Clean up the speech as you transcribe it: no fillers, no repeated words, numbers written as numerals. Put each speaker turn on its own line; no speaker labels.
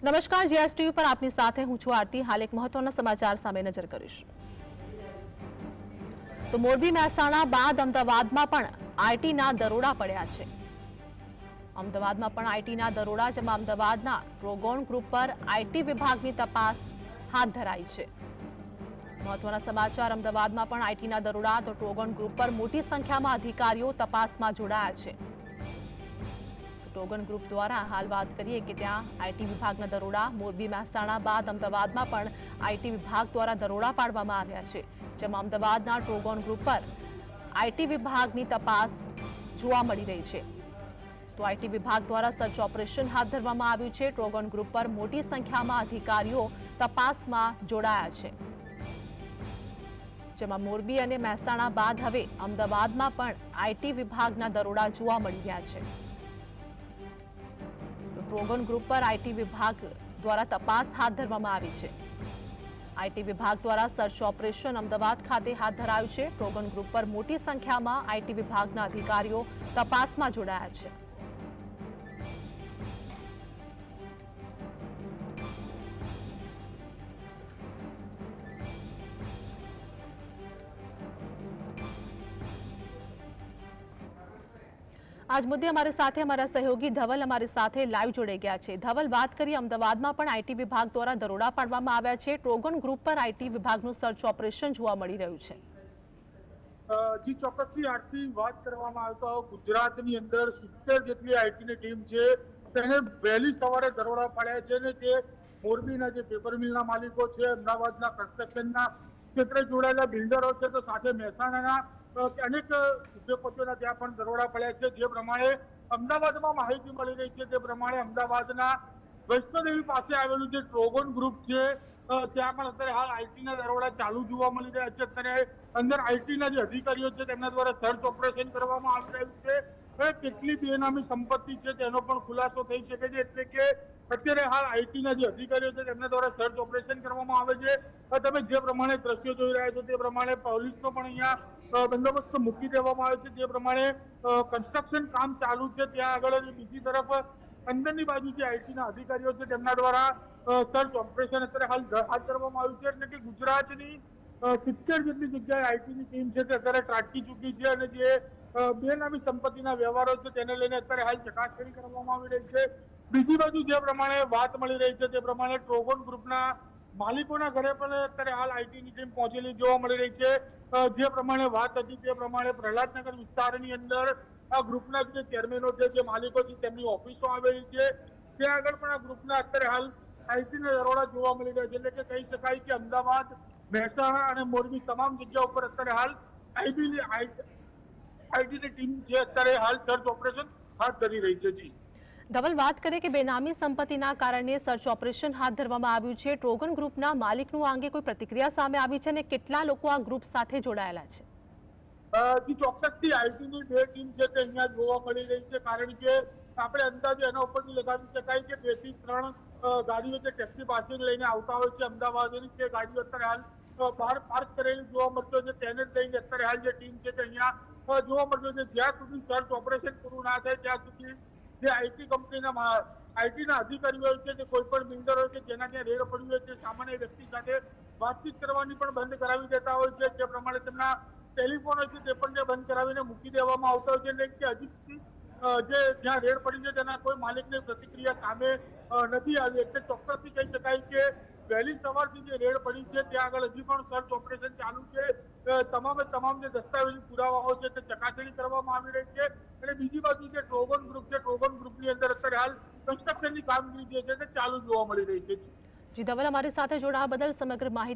નમસ્કાર, જીએસટીવી પર આપની સાથે હું છું આરતી। હાલ એક મહત્વના સમાચાર સામે નજર કરીશું। તો મોરબી મહેસાણા બાદ અમદાવાદમાં પણ આઈટીના દરોડા પડ્યા છે। અમદાવાદમાં પણ આઈટીના દરોડા, જેમાં અમદાવાદના ટ્રોગોન ગ્રુપ પર આઈટી વિભાગની તપાસ હાથ ધરાઈ છે। મહત્વના સમાચાર, અમદાવાદમાં પણ આઈટીના દરોડા, તો ટ્રોગોન ગ્રુપ પર મોટી સંખ્યામાં અધિકારીઓ તપાસમાં જોડાયા છે। ટ્રોગન ગ્રુપ દ્વારા હાલ વાત કરીએ કે ત્યાં આઈટી વિભાગના દરોડા, મોરબી મહેસાણા બાદ અમદાવાદમાં પણ આઈટી વિભાગ દ્વારા દરોડા પાડવામાં આવ્યા છે, જેમાં અમદાવાદના ટ્રોગન ગ્રુપ પર આઈટી વિભાગની તપાસ જોવા મળી રહી છે। તો આઈટી વિભાગ દ્વારા સર્ચ ઓપરેશન હાથ ધરવામાં આવ્યું છે। ટ્રોગન ગ્રુપ પર મોટી સંખ્યામાં અધિકારીઓ તપાસમાં જોડાયા છે, જેમાં મોરબી અને મહેસાણા બાદ હવે અમદાવાદમાં પણ આઈટી વિભાગના દરોડા જોવા મળી રહ્યા છે। ટ્રોગન ગ્રુપ પર આઈટી વિભાગ દ્વારા તપાસ હાથ ધરવામાં આવી છે। આઈટી વિભાગ દ્વારા સર્ચ ઓપરેશન અમદાવાદ ખાતે હાથ ધરાયું છે। ટ્રોગન ગ્રુપ પર મોટી સંખ્યામાં આઈટી વિભાગના અધિકારીઓ તપાસમાં જોડાયા છે। આજ મુદ્દે हमारे साथ हमारा सहयोगी धवल हमारे साथ लाइव जोड़े गया है। धवल, बात करिए, अमदावादમાં પણ આઈટી વિભાગ દ્વારા દરોડા પાડવામાં આવ્યા છે। ટ્રોગન ગ્રુપ પર આઈટી વિભાગનું સર્ચ ઓપરેશન જોવા મળી રહ્યું છે।
જી ચોક્કસથી આરતી વાત કરવામાં આવે તો ગુજરાતની અંદર 70 જેટલી આઈટીની ટીમ છે, તેને વહેલી સવારે દરોડા પાડ્યા છે અને તે મોરબીના જે પેપર મિલના માલિકો છે, અમદાવાદના કન્સ્ટ્રક્શનના ક્ષેત્રે જોડાયેલા બિલ્ડરો છે, તો સાથે મહેસાણાના અનેક ઉદ્યોગપતિઓના ત્યાં પણ દરોડા પડ્યા છે। જે પ્રમાણે અમદાવાદમાં માહિતી મળી રહી છે તે પ્રમાણે અમદાવાદના વૈષ્ણોદેવી પાસે આવેલું જે ટ્રોગન ગ્રુપ છે ત્યાં પણ અત્યારે હાલ આઈટીના દરોડા ચાલુ જોવા મળી રહ્યા છે। અત્યારે અંદર આઈટીના જે અધિકારીઓ છે તેમના દ્વારા સર્ચ ઓપરેશન કરવામાં આવી રહ્યું છે। હવે કેટલી બેનામી સંપત્તિ છે તેનો પણ ખુલાસો થઈ શકે છે, એટલે કે અત્યારે હાલ આઈટીના જે અધિકારીઓ છે તેમના દ્વારા સર્ચ ઓપરેશન કરવામાં આવે છે। તમે જે પ્રમાણે દ્રશ્યો જોઈ રહ્યા છો તે પ્રમાણે પોલીસનો પણ અહીંયા બંદોબસ્ત મૂકી દેવામાં આવ્યો છે। જે પ્રમાણે કન્સ્ટ્રક્શન કામ ચાલુ છે ત્યાં આગળ બીજી તરફ અંદરની બાજુ જે આઈટીના અધિકારીઓ છે તેમના દ્વારા સર્ચ ઓપરેશન અત્યારે હાલ હાથ ધરવામાં આવ્યું છે। એટલે કે ગુજરાતની 70 જેટલી જગ્યાએ આઈટીની ટીમ છે તે અત્યારે ત્રાટકી ચૂકી છે અને જે બેનામી સંપત્તિના વ્યવહારો છે તેને લઈને અત્યારે હાલ ચકાસણી કરવામાં આવી રહી છે। બીજી બાજુ જે પ્રમાણે વાત મળી રહી છે તે પ્રમાણે ટ્રોગન ગ્રુપના માલિકોના ઘરે પણ અત્યારે હાલ આઈટીની ટીમ પહોંચેલી જોવા મળી રહી છે। જે પ્રમાણે વાત હતી તે પ્રમાણે પ્રહલાદનગર વિસ્તારની અંદર આ ગ્રુપના જે ચેરમેનો છે, જે માલિકો છે, તેમની ઓફિસો આવેલી છે, ત્યાં આગળ પણ આ ગ્રુપના અત્યારે હાલ આઈટીના દરોડા જોવા મળી રહ્યા છે। એટલે કે કહી શકાય કે અમદાવાદ, મહેસાણા અને મોરબી તમામ જગ્યા ઉપર અત્યારે હાલ આઈટીની ટીમ જે અત્યારે હાલ સર્ચ ઓપરેશન હાથ ધરી રહી છે। જી
ધવલ, વાત કરીએ કે બેનામી સંપત્તિના કારણે સર્ચ ઓપરેશન હાથ ધરવામાં આવ્યું છે। ટ્રોગન ગ્રુપના માલિકનું આ અંગે કોઈ પ્રતિક્રિયા સામે આવી છે અને કેટલા લોકો આ ગ્રુપ સાથે જોડાયેલા છે?
ચોક્કસથી આઈટીની બે ટીમ છે તે અહીંયા જોવા મળી રહી છે, કારણ કે આપણે અંદાજે એના ઉપરથી લગાવી શકાય કે 2 થી 3 ગાડીઓ જે ટેક્સી પાસિંગ લઈને આવતા હોય છે અમદાવાદની, તે ગાડીઓ અત્યારે હાલ બહાર પાર્ક કરેલી જોવા મળતો છે। તેને જ લઈને અત્યારે હાલ જે ટીમ છે તે અહીંયા જોવા મળતો છે। જ્યાં સુધી સર્ચ ઓપરેશન પૂરું ના થાય ત્યાં સુધી જે આઈટી કંપનીના આઈટીના અધિકારીઓ છે તે કોઈ પણ બિલ્ડર હોય કે જેના ત્યાં રેડ પડ્યું હોય તે સામાન્ય વ્યક્તિ સાથે વાતચીત કરવાની પણ બંધ કરાવી દેતા હોય છે। જે પ્રમાણે તેમના ટેલિફોન છે તે પણ બંધ કરાવીને મૂકી દેવામાં આવતા હોય છે। એટલે કે હજી જે જ્યાં રેડ પડી છે તેના કોઈ માલિકની પ્રતિક્રિયા સામે નથી આવી। એટલે ચોક્કસથી કહી શકાય કે વહેલી સવારથી જે રેડ પડી છે ત્યાં આગળ હજી પણ સર્ચ ઓપરેશન ચાલુ છે। તમામ જે દસ્તાવેજી પુરાવાઓ છે તે ચકાસણી કરવામાં આવી રહી છે। અને બીજી બાજુ જે ટ્રોગન ગ્રુપ છે, ટ્રોગન ગ્રુપની અંદર અત્યારે હાલ કન્સ્ટ્રક્શનની કામગીરી જે છે તે ચાલુ જોવા મળી રહી છે।
જી ધવલ, અમારી સાથે જોડાવા બદલ સમગ્ર માહિતી